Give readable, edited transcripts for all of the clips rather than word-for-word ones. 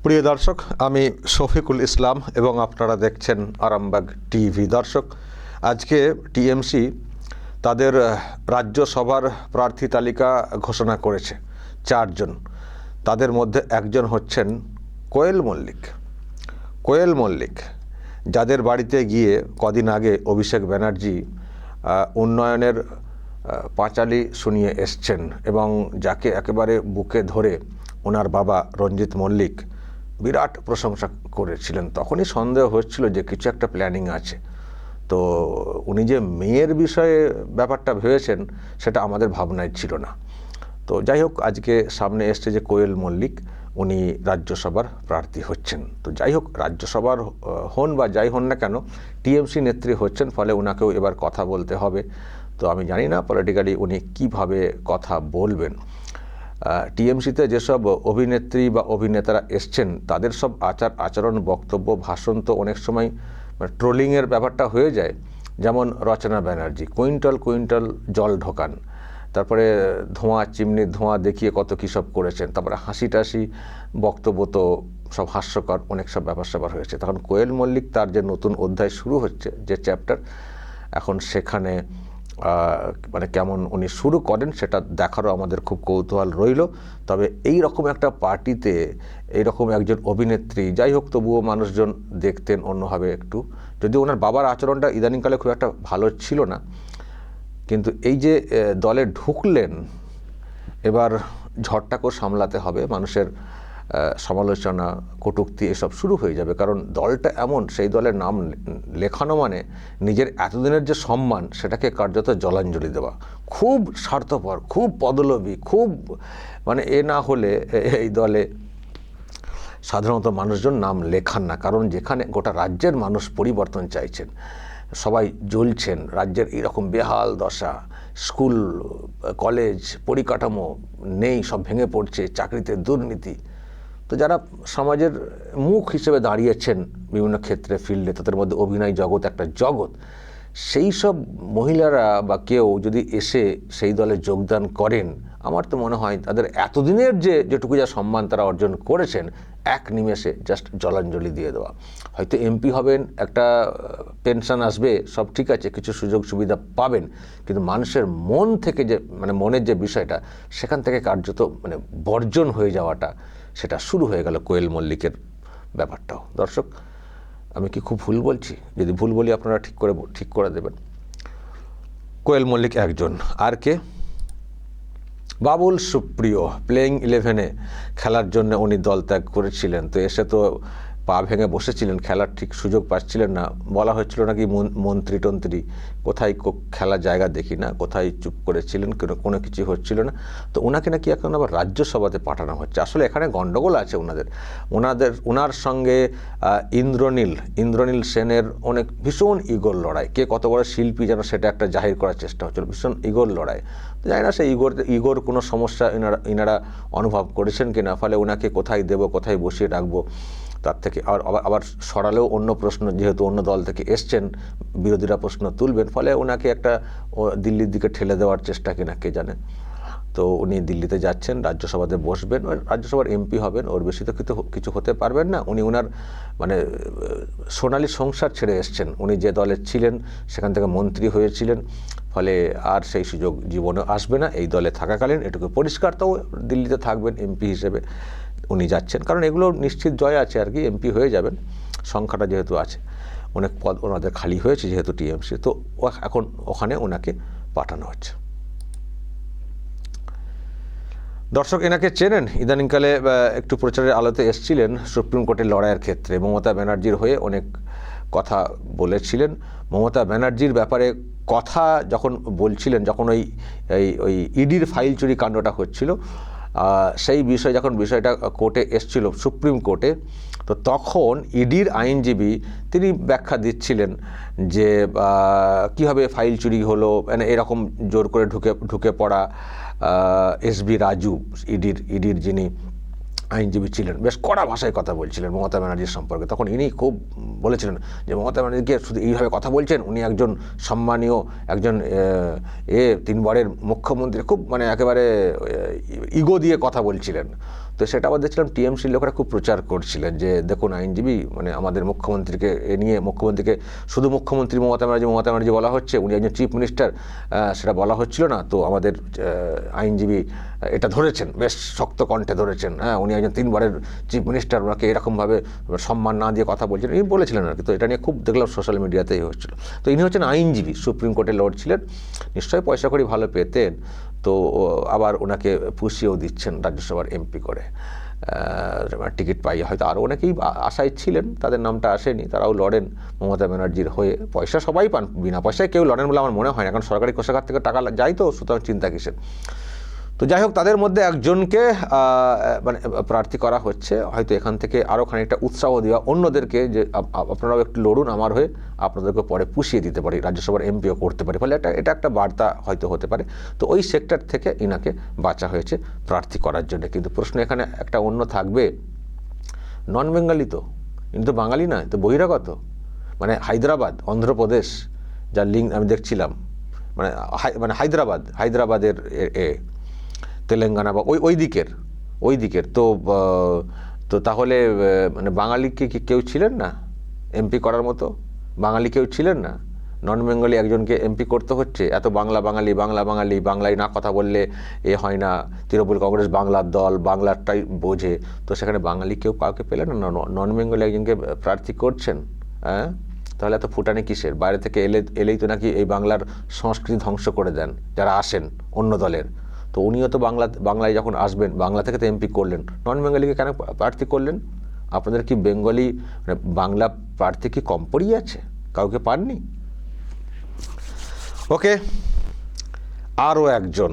প্রিয় দর্শক, আমি শফিকুল ইসলাম এবং আপনারা দেখছেন আরামবাগ টিভি। দর্শক, আজকে টিএমসি তাদের রাজ্যসভার প্রার্থী তালিকা ঘোষণা করেছে 4 জন। তাদের মধ্যে একজন হচ্ছেন কোয়েল মল্লিক। কোয়েল মল্লিক, যাদের বাড়িতে গিয়ে কদিন আগে অভিষেক ব্যানার্জি উন্নয়নের পাঁচালি শুনিয়ে এসছেন এবং যাকে একেবারে বুকে ধরে ওনার বাবা রঞ্জিত মল্লিক বিরাট প্রশংসা করেছিলেন, তখনই সন্দেহ হচ্ছিল যে কিছু একটা প্ল্যানিং আছে। তো উনি যে মেয়ের বিষয়ে ব্যাপারটা ভেবেছেন সেটা আমাদের ভাবনায় ছিল না। তো যাই হোক, আজকে সামনে এসছে যে কোয়েল মল্লিক উনি রাজ্যসভার প্রার্থী হচ্ছেন। তো যাই হোক, রাজ্যসভার হন বা যাই হন না কেন, টিএমসি নেত্রী হচ্ছেন, ফলে ওনাকেও এবার কথা বলতে হবে। তো আমি জানি না পলিটিক্যালি উনি কিভাবে কথা বলবেন। টিএমসিতে যেসব অভিনেত্রী বা অভিনেতারা এসছেন তাদের সব আচরণ, বক্তব্য, ভাষণ তো অনেক সময় ট্রোলিংয়ের ব্যাপারটা হয়ে যায়। যেমন রচনা ব্যানার্জি কুইন্টাল কুইন্টাল জল ঢোকান, তারপরে চিমনির ধোঁয়া দেখিয়ে কত কী সব করেছেন, তারপরে হাসি টাসি বক্তব্য তো সব হাস্যকর অনেক সব ব্যাপার স্যাপার হয়েছে। তখন কোয়েল মল্লিক তার যে নতুন অধ্যায় শুরু হচ্ছে, যে চ্যাপ্টার, এখন সেখানে মানে কেমন উনি শুরু করেন সেটা দেখারও আমাদের খুব কৌতূহল রইল। তবে এই রকম একটা পার্টিতে এইরকম একজন অভিনেত্রী, যাই হোক, তবুও মানুষজন দেখতেন অন্যভাবে একটু, যদিও ওনার বাবার আচরণটা ইদানিংকালে খুব একটা ভালো ছিল না। কিন্তু এই যে দলে ঢুকলেন, এবার ঝড়টাকেও সামলাতে হবে। মানুষের সমালোচনা, কটূক্তি এসব শুরু হয়ে যাবে, কারণ দলটা এমন, সেই দলের নাম লেখানো মানে নিজের এতদিনের যে সম্মান সেটাকে কার্যত জলাঞ্জলি দেওয়া। খুব স্বার্থপর, খুব পদলোভী, খুব মানে এ না হলে এই দলে সাধারণত মানুষজন নাম লেখান না। কারণ যেখানে গোটা রাজ্যের মানুষ পরিবর্তন চাইছেন, সবাই জ্বলছেন, রাজ্যের এইরকম বেহাল দশা, স্কুল কলেজ পরিকাঠামো নেই, সব ভেঙে পড়ছে, চাকরিতে দুর্নীতি। তো যারা সমাজের মুখ হিসেবে দাঁড়িয়েছেন বিভিন্ন ক্ষেত্রে, ফিল্ডে, তাদের মধ্যে অভিনয় জগৎ একটা জগৎ, সেই সব মহিলারা বা কেউ যদি এসে সেই দলে যোগদান করেন, আমার তো মনে হয় তাদের এতদিনের যেটুকু যা সম্মান তারা অর্জন করেছেন, এক নিমেষে জাস্ট জলাঞ্জলি দিয়ে দেওয়া। হয়তো এমপি হবেন, একটা পেনশন আসবে, সব ঠিক আছে, কিছু সুযোগ সুবিধা পাবেন, কিন্তু মানুষের মন থেকে যে মানে মনের যে বিষয়টা, সেখান থেকে কার্যত মানে বর্জন হয়ে যাওয়াটা, সেটা শুরু হয়ে গেল কোয়েল মল্লিকের ব্যাপারটাও। দর্শক, আমি কি খুব ভুল বলছি? যদি ভুল বলি আপনারা ঠিক করে দেবেন। কোয়েল মল্লিক একজন। আর কে? বাবুল সুপ্রিয়। প্লেয়িং 11-এ খেলার জন্য উনি দল ত্যাগ করেছিলেন, তো এসে তো পা ভেঙে বসেছিলেন, খেলার ঠিক সুযোগ পাচ্ছিলেন না। বলা হচ্ছিল নাকি মন্ত্রী টন্ত্রী, কোথায় খেলার জায়গা দেখি না, কোথায় চুপ করেছিলেন, কোনো কিছু হচ্ছিল না। তো ওনাকে নাকি এখন আবার রাজ্যসভাতে পাঠানো হচ্ছে। আসলে এখানে গণ্ডগোল আছে ওনার সঙ্গে ইন্দ্রনীল সেনের অনেক ভীষণ ইগোর লড়াই। কে কত বড় শিল্পী যেন সেটা একটা জাহির করার চেষ্টা হচ্ছিল, ভীষণ ইগোর লড়াই। তো জানি না সেই ইগোর কোনো সমস্যা ইনারা অনুভব করেছেন কিনা, ফলে ওনাকে কোথায় দেব, কোথায় বসিয়ে রাখবো, তার থেকে আবার সরালেও অন্য প্রশ্ন, যেহেতু অন্য দল থেকে এসছেন, বিরোধীরা প্রশ্ন তুলবেন, ফলে ওনাকে একটা দিল্লির দিকে ঠেলে দেওয়ার চেষ্টা কিনা কে জানে। তো উনি দিল্লিতে যাচ্ছেন, রাজ্যসভাতে বসবেন, রাজ্যসভার এমপি হবেন, ওর বেশি তো কিছু হতে পারবেন না। উনি ওনার মানে সোনালী সংসার ছেড়ে এসছেন। উনি যে দলে ছিলেন সেখান থেকে মন্ত্রী হয়েছিলেন, ফলে আর সেই সুযোগ জীবনে আসবে না এই দলে থাকাকালীন, এটুকু পরিষ্কার। তো দিল্লিতে থাকবেন এমপি হিসেবে উনি যাচ্ছেন, কারণ এগুলো নিশ্চিত জয় আছে আর কি, এমপি হয়ে যাবেন, সংখ্যাটা যেহেতু আছে, অনেক পদ ওনাদের খালি হয়েছে যেহেতু টিএমসি, তো এখন ওখানে ওনাকে পাঠানো হচ্ছে। দর্শক, এনাকে চেনেন, ইদানিংকালে একটু প্রচারের আলোতে এসছিলেন সুপ্রিম কোর্টের লড়াইয়ের ক্ষেত্রে। মমতা ব্যানার্জির হয়ে অনেক কথা বলেছিলেন। মমতা ব্যানার্জির ব্যাপারে কথা যখন বলছিলেন, যখন ওই ইডির ফাইল চুরি কাণ্ডটা হচ্ছিল, সেই বিষয়ে যখন বিষয়টা কোর্টে এসছিল, সুপ্রিম কোর্টে, তো তখন ইডির আইনজীবী তিনি ব্যাখ্যা দিচ্ছিলেন যে কীভাবে ফাইল চুরি হলো, মানে এরকম জোর করে ঢুকে পড়া এসবি রাজু, ইডির যিনি আইনজীবী ছিলেন, বেশ কড়া ভাষায় কথা বলছিলেন মমতা ব্যানার্জির সম্পর্কে। তখন ইনি খুব বলেছিলেন যে মমতা ব্যানার্জিকে শুধু এইভাবে কথা বলছেন, উনি একজন সম্মানীয় একজন 3বারের মুখ্যমন্ত্রী, খুব মানে একেবারে ইগো দিয়ে কথা বলছিলেন। তো সেটা আবার দেখছিলাম টিএমসির লোকেরা খুব প্রচার করছিলেন যে দেখুন আইনজীবী মানে আমাদের মুখ্যমন্ত্রীকে এ নিয়ে, মুখ্যমন্ত্রীকে শুধু মুখ্যমন্ত্রী মমতা ব্যানার্জি বলা হচ্ছে, উনি একজন চিফ মিনিস্টার, সেটা বলা হচ্ছিল না। তো আমাদের আইনজীবী এটা ধরেছেন, বেশ শক্ত কণ্ঠে ধরেছেন, উনি একজন 3বারের চিফ মিনিস্টার, ওনাকে এরকমভাবে সম্মান না দিয়ে কথা বলছেন, ইনি বলেছিলেন আর কি। তো এটা নিয়ে খুব দেখলাম সোশ্যাল মিডিয়াতেই হচ্ছিল। তো ইনি হচ্ছেন আইনজীবী, সুপ্রিম কোর্টে লর্ড ছিলেন, নিশ্চয়ই পয়সা কড়ি ভালো পেতেন। তো আবার ওনাকে পুষিয়েও দিচ্ছেন রাজ্যসভার এমপি করে, টিকিট পাইয়ে। হয়তো আরও অনেকেই আশায় ছিলেন, তাদের নামটা আসেনি, তারাও লড়েন মমতা ব্যানার্জির হয়ে। পয়সা সবাই পান, বিনা পয়সায় কেউ লড়েন বলে আমার মনে হয় না, কারণ সরকারি কোষাগার থেকে টাকা যায় তো, সুতরাং চিন্তা কিসের। তো যাই হোক, তাদের মধ্যে একজনকে মানে প্রার্থী করা হচ্ছে, হয়তো এখান থেকে আরও খানিকটা উৎসাহ দেওয়া অন্যদেরকে যে আপনারাও একটু লড়ুন আমার হয়ে, আপনাদেরকে পরে পুষিয়ে দিতে পারি, রাজ্যসভার এমপিও করতে পারি, ফলে এটা একটা বার্তা হয়তো হতে পারে। তো ওই সেক্টর থেকে ইনাকে বাঁচা হয়েছে প্রার্থী করার জন্য। কিন্তু প্রশ্ন এখানে একটা অন্য থাকবে, নন বেঙ্গলি তো, ইনি তো বাঙালি নয়, তো বহিরাগত, মানে হায়দ্রাবাদ, অন্ধ্রপ্রদেশ, যার লিঙ্ক আমি দেখছিলাম, মানে হায়দ্রাবাদের তেলেঙ্গানা বা ওই দিকের তো তাহলে মানে বাঙালিকে কি কেউ ছিলেন না এমপি করার মতো? বাঙালি কেউ ছিলেন না? নন বেঙ্গলি একজনকে এমপি করতে হচ্ছে। এত বাংলায় না কথা বললে এ হয় না, তৃণমূল কংগ্রেস বাংলার দল, বাংলারটাই বোঝে, তো সেখানে বাঙালি কেউ কাউকে পেলেন না, নন বেঙ্গলি একজনকে প্রার্থী করছেন। হ্যাঁ, তাহলে এত ফুটানি কিসের? বাইরে থেকে এলেই তো নাকি এই বাংলার সংস্কৃতি ধ্বংস করে দেন যারা আসেন অন্য দলের। তো উনিও তো বাংলায় যখন আসবেন, বাংলা থেকে তো এমপি করলেন, নন বেঙ্গলিকে কেন প্রার্থী করলেন? আপনাদের কি বেঙ্গলি মানে বাংলা প্রার্থী কি কম পড়িয়ে আছে? কাউকে পাননি? ওকে, আরও একজন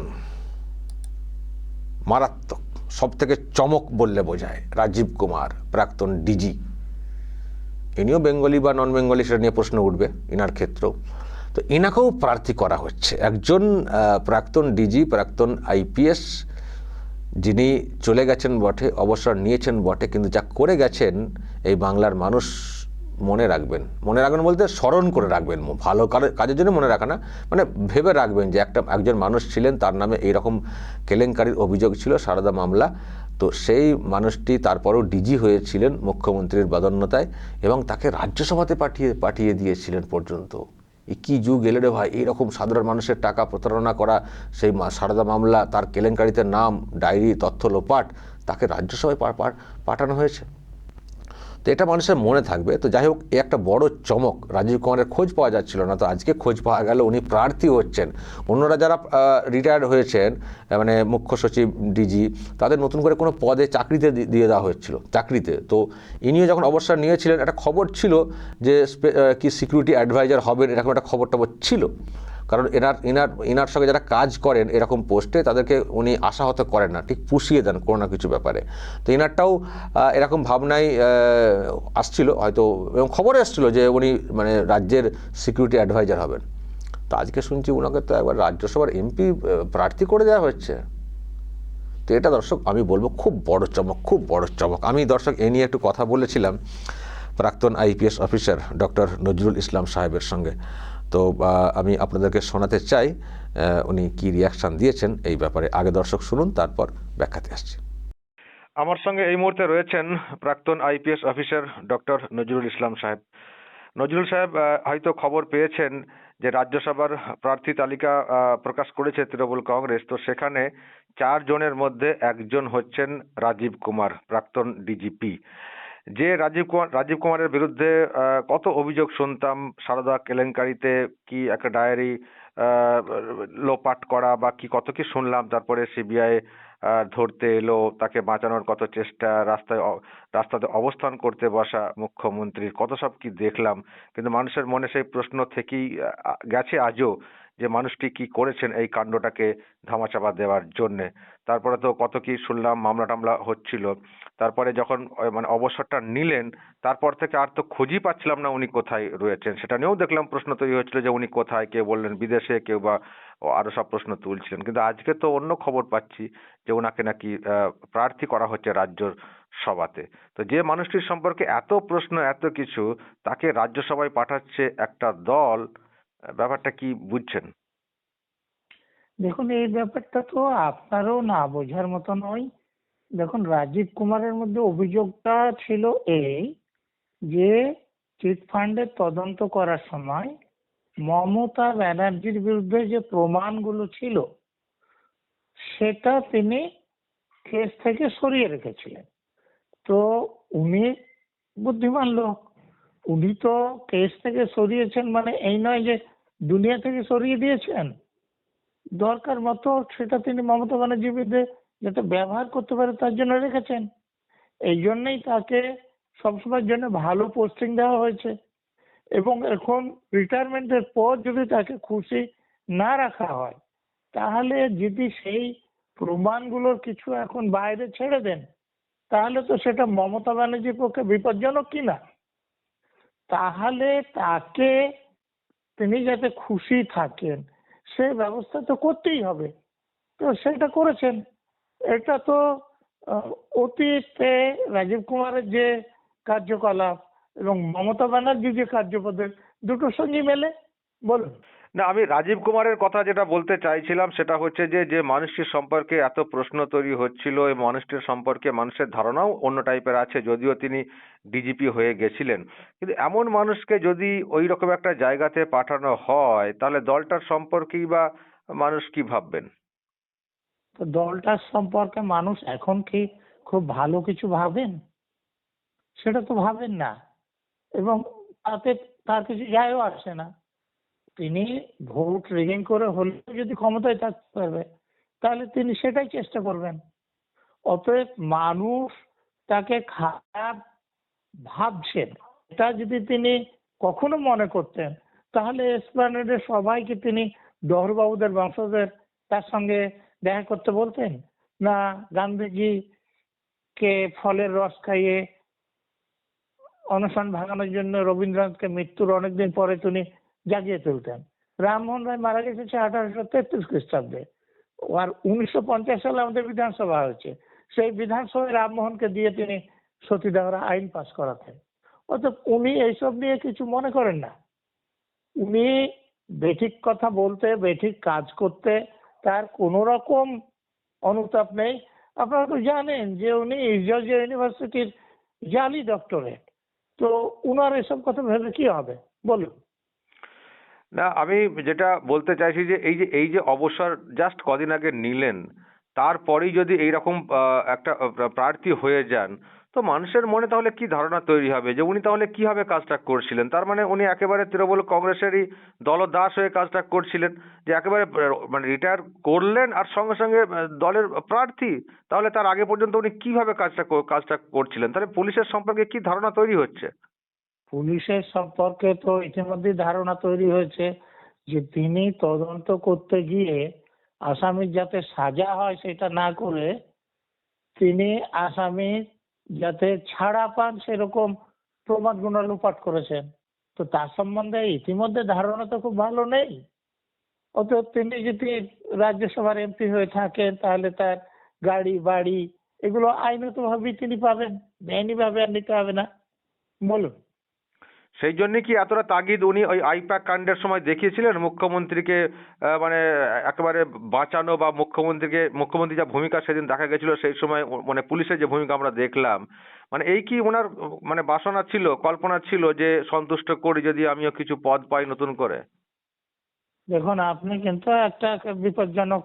মারাত্মক, সব থেকে চমক বললে বোঝায়, রাজীব কুমার, প্রাক্তন ডিজি। ইনিও বেঙ্গলি বা নন বেঙ্গলি সেটা নিয়ে প্রশ্ন উঠবে ইনার ক্ষেত্রেও। তো এনাকেও প্রার্থী করা হচ্ছে। একজন প্রাক্তন ডিজি, প্রাক্তন আইপিএস, যিনি চলে গেছেন বটে, অবসর নিয়েছেন বটে, কিন্তু যা করে গেছেন এই বাংলার মানুষ মনে রাখবেন বলতে স্মরণ করে রাখবেন, ভালো কাজের জন্য মনে রাখা না, মানে ভেবে রাখবেন যে একজন মানুষ ছিলেন, তার নামে এইরকম কেলেঙ্কারির অভিযোগ ছিল, সারদা মামলা। তো সেই মানুষটি তারপরেও ডিজি হয়েছিলেন মুখ্যমন্ত্রীর বদান্যতায়, এবং তাকে রাজ্যসভাতে পাঠিয়ে দিয়েছিলেন পর্যন্ত। কি যুগ এলে রে ভাই, এইরকম সাধারণ মানুষের টাকা প্রতারণা করা, সেই সারদা মামলা, তার কেলেঙ্কারিতে নাম, ডায়েরি, তথ্য লোপাট, তাকে রাজ্যসভায় পাঠানো হয়েছে। তো এটা মানুষের মনে থাকবে। তো যাই হোক, একটা বড় চমক, রাজীব কুমারের খোঁজ পাওয়া যাচ্ছিল না, তো আজকে খোঁজ পাওয়া গেল, উনি প্রার্থী হচ্ছেন। অন্যরা যারা রিটায়ার্ড হয়েছেন, মানে মুখ্য সচিব, ডিজি, তাদের নতুন করে কোনো পদে চাকরিতে দিয়ে দেওয়া হচ্ছিল, চাকরিতে। তো ইনিও যখন অবসর নিয়েছিলেন, একটা খবর ছিল যে কি সিকিউরিটি অ্যাডভাইজার হবেন, এরকম একটা খবর ছিল। কারণ এনার সঙ্গে যারা কাজ করেন এরকম পোস্টে, তাদেরকে উনি আশাহত করেন না, ঠিক পুষিয়ে দেন কোনো না কিছু ব্যাপারে। তো এনারটাও এরকম ভাবনায় আসছিল হয়তো, এবং খবরে আসছিল যে উনি মানে রাজ্যের সিকিউরিটি অ্যাডভাইজার হবেন। তো আজকে শুনছি ওনাকে তো একবার রাজ্যসভার এমপি প্রার্থী করে দেওয়া হচ্ছে। তো এটা দর্শক আমি বলবো খুব বড় চমক। আমি দর্শক এ নিয়ে একটু কথা বলেছিলাম প্রাক্তন IPS officer doctor Nazrul Islam সাহেবের সঙ্গে। তো আমি আপনাদেরকে শোনাতে চাই উনি কি রিয়াকশান দিয়েছেন এই ব্যাপারে। আগে দর্শক শুনুন, তারপর ব্যাখ্যাতে আসছি। আমার সঙ্গে এই মুহূর্তে রয়েছেন প্রাক্তন IPS officer doctor Nazrul Islam সাহেব। নজরুল সাহেব, হয়তো খবর পেয়েছেন যে রাজ্যসভার প্রার্থী তালিকা প্রকাশ করেছে তৃণমূল কংগ্রেস। তো সেখানে 4 জনের মধ্যে একজন হচ্ছেন রাজীব কুমার, প্রাক্তন ডিজিপি। যে রাজীব কুমারের বিরুদ্ধে কত অভিযোগ শুনতাম, সারদা কেলেঙ্কারিতে কি একটা ডায়েরি লোপাট করা বা কি কত কি শুনলাম, তারপরে সিবিআই ধরতে এলো, তাকে বাঁচানোর কত চেষ্টা, রাস্তাতে অবস্থান করতে বসা মুখ্যমন্ত্রীর, কত সব কি দেখলাম। কিন্তু মানুষের মনে সেই প্রশ্ন থেকেই গেছে আজও, যে মানুষটি কি করেছেন এই কাণ্ডটাকে ধামাচাপা দেওয়ার জন্যে। তারপরে তো কত কি শুনলাম, মামলা টামলা হচ্ছিল। তারপরে যখন মানে অবসরটা নিলেন, তারপর থেকে আর তো খোঁজই পাচ্ছিলাম না উনি কোথায় রয়েছেন। সেটা নিয়েও দেখলাম প্রশ্ন তৈরি হচ্ছিল যে উনি কোথায়, কেউ বললেন বিদেশে, কেউ বা আরো সব প্রশ্ন তুলছিলেন। কিন্তু আজকে তো অন্য খবর পাচ্ছি যে ওনাকে নাকি প্রার্থী করা হচ্ছে রাজ্য সভাতে। তো যে মানুষটির সম্পর্কে এত প্রশ্ন, এত কিছু, তাকে রাজ্যসভায় পাঠাচ্ছে একটা দল, ব্যাপারটা কি বুঝছেন? দেখুন, এই ব্যাপারটা তো আপনারও না বোঝার মতো নয়। দেখুন, রাজীব কুমারের মধ্যে অভিযোগটা ছিল এই যে চিট ফান্ডের তদন্ত করার সময় মমতা ব্যানার্জির বিরুদ্ধে যে প্রমাণগুলো ছিল সেটা তিনি কেস থেকে সরিয়ে রেখেছিলেন। তো উনি বুদ্ধিমান লোক, উনি তো কেস থেকে সরিয়েছেন মানে এই নয় যে দুনিয়া থেকে সরিয়ে দিয়েছেন। দরকার মতো সেটা তিনি মমতা ব্যানার্জির বিরুদ্ধে যাতে ব্যবহার করতে পারে তার জন্য রেখেছেন। এই জন্যই তাকে সবসময়ের জন্য ভালো পোস্টিং দেওয়া হয়েছে। এবং এখন রিটায়ারমেন্টের পর যদি তাকে খুশি না রাখা হয়, তাহলে যদি সেই প্রমাণগুলোর কিছু এখন বাইরে ছেড়ে দেন, তাহলে তো সেটা মমতা ব্যানার্জির পক্ষে বিপজ্জনক কিনা। তাহলে তাকে তিনি যাতে খুশি থাকেন সে ব্যবস্থা তো করতেই হবে। তো সেটা করেছেন। এটা তো অতীতে রাজীব কুমারের যে কার্যকলাপ এবং মমতা ব্যানার্জি যে কার্যপদ্ধতি দুটোর সঙ্গে মেলে। বলুন। না, আমি রাজীব কুমারের কথা যেটা বলতে চাইছিলাম সেটা হচ্ছে যে যে মানুষটির সম্পর্কে এত প্রশ্ন তৈরি হচ্ছিল, এই মানুষটির সম্পর্কে মানুষের ধারণাও অন্য টাইপের আছে, যদিও তিনি ডিজিপি হয়ে গেছিলেন। কিন্তু এমন মানুষকে যদি ওই রকম একটা জায়গাতে পাঠানো হয়, তাহলে দলটার সম্পর্কেই বা মানুষ কি ভাববেন? তো দলটার সম্পর্কে মানুষ এখন কি খুব ভালো কিছু ভাবেন? সেটা তো ভাবেন না। এবং তাতে তার কিছু যায়ও আসে না। তিনি ভোট রিগিং করে হলেও যদি ক্ষমতায় থাকতে পারবে, তাহলে তিনি সেটাই চেষ্টা করবেন। অতএব মানুষ তাকে খারাপ ভাবছেন, এটা যদি তিনি কখনো মনে করতেন, তাহলে এসপ্ল্যানেডে সবাইকে তিনি ডহরবাবুদের বংশধর তার সঙ্গে দেখা করতে বলতেন, না গান্ধীজি কে ফলের রস খাইয়ে অনশন ভাঙানোর জন্য রবীন্দ্রনাথকে মৃত্যুর অনেকদিন পরে তিনি জাগিয়ে তুলতেন। রামমোহন রায় মারা গেছে 1833 খ্রিস্টাব্দে। আর 1950 সালে আমাদের বিধানসভা হয়েছে, সেই বিধানসভায় রামমোহনকে দিয়ে তিনি সতীদাহর আইন পাস করাতেন। অর্থাৎ উনি এইসব নিয়ে কিছু মনে করেন না। উনি বেঠিক কথা বলতে, বেঠিক কাজ করতে তার কোন রকম অনুতাপ নেই। আপনারা তো জানেন যে উনি জর্জিয়া ইউনিভার্সিটির জালি ডক্টরেট। তো উনার এসব কথা ভেবে কি হবে বলুন। না, আমি যেটা বলতে চাইছি যে এই যে অবসর জাস্ট কদিন আগে নিলেন, তারপরেই যদি এইরকম একটা প্রার্থী হয়ে যান, তো মানুষের মনে তাহলে কি ধারণা তৈরি হবে যে উনি তাহলে কিভাবে কাজটা করছিলেন? তার মানে উনি একেবারে তৃণমূল কংগ্রেসেরই দলদাস হয়ে কাজটা করছিলেন, যে একেবারে মানে রিটায়ার করলেন আর সঙ্গে সঙ্গে দলের প্রার্থী। তাহলে তার আগে পর্যন্ত উনি কিভাবে কাজটা করছিলেন? তাহলে পুলিশের সম্পর্কে কি ধারণা তৈরি হচ্ছে? পুলিশের সম্পর্কে তো ইতিমধ্যে ধারণা তৈরি হয়েছে যে তিনি তদন্ত করতে গিয়ে আসামির যাতে সাজা হয় সেটা না করে তিনি আসামির যাতে ছাড়া পান সেরকম প্রমাণগুলো লোপাট করেছেন। তো তার সম্বন্ধে ইতিমধ্যে ধারণা তো খুব ভালো নেই। অতএব তিনি যদি রাজ্যসভার এমপি হয়ে থাকেন তাহলে তার গাড়ি বাড়ি এগুলো আইনতভাবেই তিনি পাবেন, বেআইনিভাবে আর নিতে হবে না। বলুন। সেই জন্য কি এতটা তাগিদ উনি ওই আইপ্যাক কাণ্ডের সময় দেখিয়েছিলেন মুখ্যমন্ত্রীকে, মানে একেবারে বাঁচানো, বা মুখ্যমন্ত্রী যা ভূমিকা সেদিন দেখা গেছিল সেই সময় মানে পুলিশের যে ভূমিকা আমরা দেখলাম, মানে এই কি ওনার মানে বাসনা ছিল, কল্পনা ছিল যে সন্তুষ্ট করি যদি আমিও কিছু পদ পাই নতুন করে? দেখুন, আপনি কিন্তু একটা বিপজ্জনক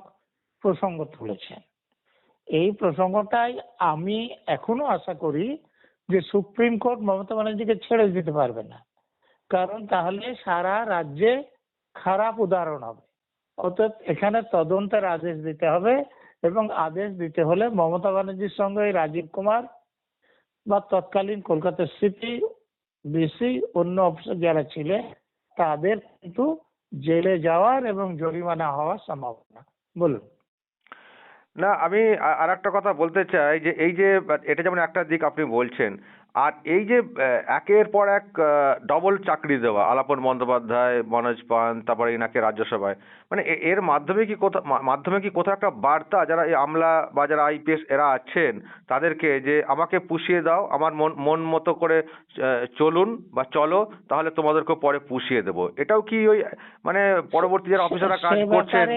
প্রসঙ্গ তুলেছেন। এই প্রসঙ্গটাই আমি এখনো আশা করি যে সুপ্রিম কোর্ট মমতা ব্যানার্জিকে ছেড়ে দিতে পারবে না। কারণ তাহলে সারা রাজ্যে খারাপ উদাহরণ হবে। অতএব এখানে তদন্তের আদেশ দিতে হবে এবং আদেশ দিতে হলে মমতা ব্যানার্জির সঙ্গে রাজীব কুমার বা তৎকালীন কলকাতার সিপি, ডিসি, অন্য অফিসার যারা ছিলেন তাদের কিন্তু জেলে যাওয়ার এবং জরিমানা হওয়ার সম্ভাবনা। বলুন। না, আমি আর একটা কথা বলতে চাই যে এই যে এটা যেমন একটা দিক আপনি বলছেন, আর এই যে একের পর এক ডবল চাকরি দেওয়া, আলাপন বন্দ্যোপাধ্যায়, মনোজ পান, তারপরে এনাকে রাজ্যসভায়, মানে এর মাধ্যমে কি কোথাও একটা বার্তা যারা এই আমলা বা যারা আইপিএস এরা আছেন তাদেরকে, যে আমাকে পুষিয়ে দাও, আমার মন মতো করে চলুন বা চলো, তাহলে তোমাদেরকে পরে পুষিয়ে দেবো, এটাও কি ওই মানে পরবর্তী যারা অফিসাররা কাজ করছেন?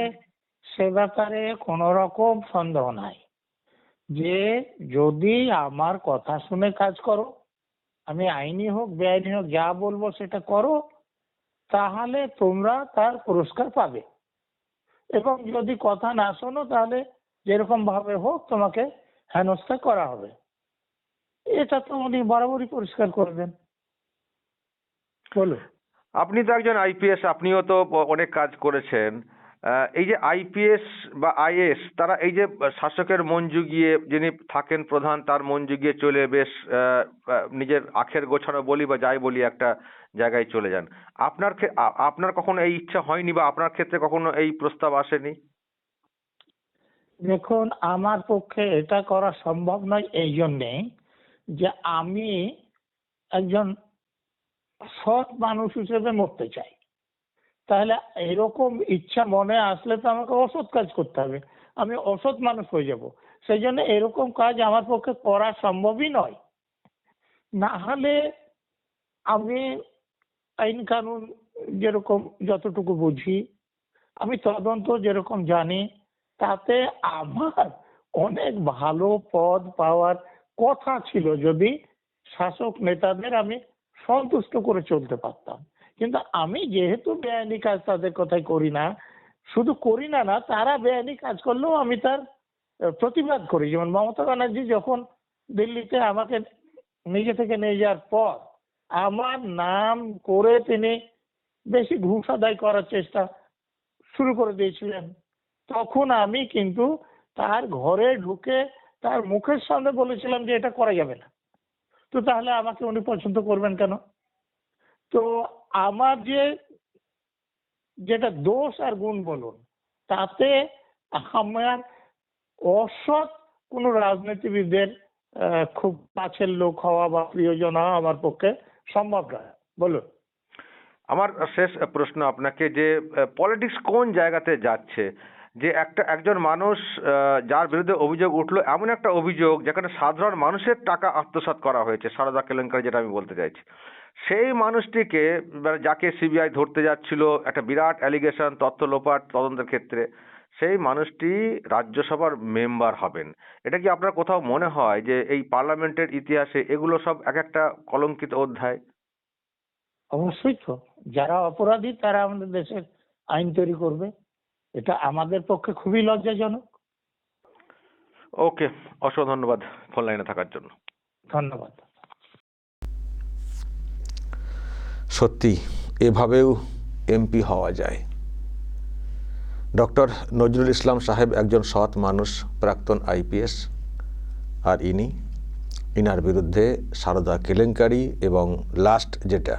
সে ব্যাপারে কোন রকম সন্দেহ নাই যে যদি আমার কথা শুনে কাজ করো, আমি আইনি হোক বেআইনি হোক যা বলবো সেটা করো, তাহলে তোমরা তার পুরস্কার পাবে। এবং যদি কথা না শোনো তাহলে যেরকম ভাবে হোক তোমাকে হেনস্থা করা হবে। এটা তো উনি বরাবরই পরিষ্কার করে দেন। বলুন। আপনি তো একজন আইপিএস, আপনিও তো অনেক কাজ করেছেন। এই যে আইপিএস বা আইএস, তারা এই যে শাসকের মন জুগিয়ে, যিনি থাকেন প্রধান, তার মন জুগিয়ে চলে বেশ নিজের আখের গোছানো বলি বা যাই বলি একটা জায়গায় চলে যান। আপনার কখনো এই ইচ্ছা হয়নি বা আপনার ক্ষেত্রে কখনো এই প্রস্তাব আসেনি? দেখুন, আমার পক্ষে এটা করা সম্ভব নয় এই জন্যে যে আমি একজন সৎ মানুষ হিসেবে মরতে চাই। তাহলে এরকম ইচ্ছা মনে আসলে তো আমাকে অসৎ কাজ করতে হবে, আমি অসৎ মানুষ হয়ে যাব। সেই জন্য এরকম কাজ আমার পক্ষে করা সম্ভবই নয়। না হলে আমি আইন কানুন যেরকম যতটুকু বুঝি, আমি তদন্ত যেরকম জানি, তাতে আমার অনেক ভালো পদ পাওয়ার কথা ছিল যদি শাসক নেতাদের আমি সন্তুষ্ট করে চলতে পারতাম। কিন্তু আমি যেহেতু বেআইনি কাজ তাদের কথাই করি না, শুধু করি না, তারা বেআইনি কাজ করলেও আমি তার প্রতিবাদ করি। যেমন মমতা ব্যানার্জি যখন দিল্লিতে আমাকে নিজে থেকে নিয়ে যাওয়ার পর আমার নাম করে তিনি বেশি ঘুষ আদায় করার চেষ্টা শুরু করে দিয়েছিলেন, তখন আমি কিন্তু তার ঘরে ঢুকে তার মুখের সামনে বলেছিলাম যে এটা করা যাবে না। তো তাহলে আমাকে উনি পছন্দ করবেন কেন? তো আমার যেটা দোষ আর গুণ বলুন, তাতে আমার অসৎ কোন রাজনীতিবিদের খুব কাছের লোক হওয়া বা প্রিয়জন হওয়া আমার পক্ষে সম্ভব নয়। বলুন। আমার শেষ প্রশ্ন আপনাকে, যে পলিটিক্স কোন জায়গাতে যাচ্ছে, যে একজন মানুষ যার বিরুদ্ধে অভিযোগ উঠলো, এমন একটা অভিযোগ যেখানে সাধারণ মানুষের টাকা আত্মসাৎ করা হয়েছে, সারদা কেলেঙ্কারি যেটা আমি বলতে চাইছি, সেই মানুষটিকে, মানে যাকে সিবিআই ধরতে যাচ্ছিল, একটা বিরাট অ্যালিগেশন, তথ্য লোপাট তদন্তের ক্ষেত্রে, সেই মানুষটি রাজ্যসভার মেম্বার হবেন। এটা কি আপনার কোথাও মনে হয় যে এই পার্লামেন্টের ইতিহাসে এগুলো সব এক একটা কলঙ্কিত অধ্যায়? অবশ্যই তো, যারা অপরাধী তারা আমাদের দেশের আইন তৈরি করবে, এটা আমাদের পক্ষে খুবই লজ্জাজনক। ওকে, অসংখ্য ধন্যবাদ ফোন লাইনে থাকার জন্য। ধন্যবাদ। সত্যি এভাবেও এমপি হওয়া যায়। ডক্টর নজরুল ইসলাম সাহেব একজন সৎ মানুষ, প্রাক্তন আইপিএস, আর ইনার বিরুদ্ধে সারদা কেলেঙ্কারি এবং লাস্ট যেটা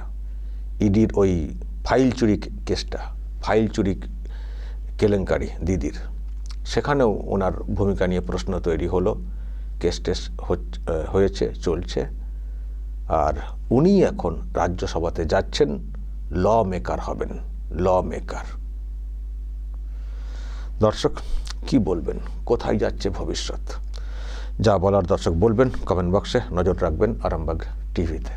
ইডির ওই ফাইল চুরি কেসটা, ফাইল চুরি কেলেঙ্কারি দিদির, সেখানেও ওনার ভূমিকা নিয়ে প্রশ্ন তৈরি হলো। কেস টেস হয়েছে, চলছে, আর উনি এখন রাজ্যসভাতে যাচ্ছেন, ল মেকার হবেন, ল মেকার। দর্শক কি বলবেন, কোথায় যাচ্ছে ভবিষ্যৎ? যা বলার দর্শক বলবেন, কমেন্ট বক্সে নজর রাখবেন আরামবাগ টিভিতে।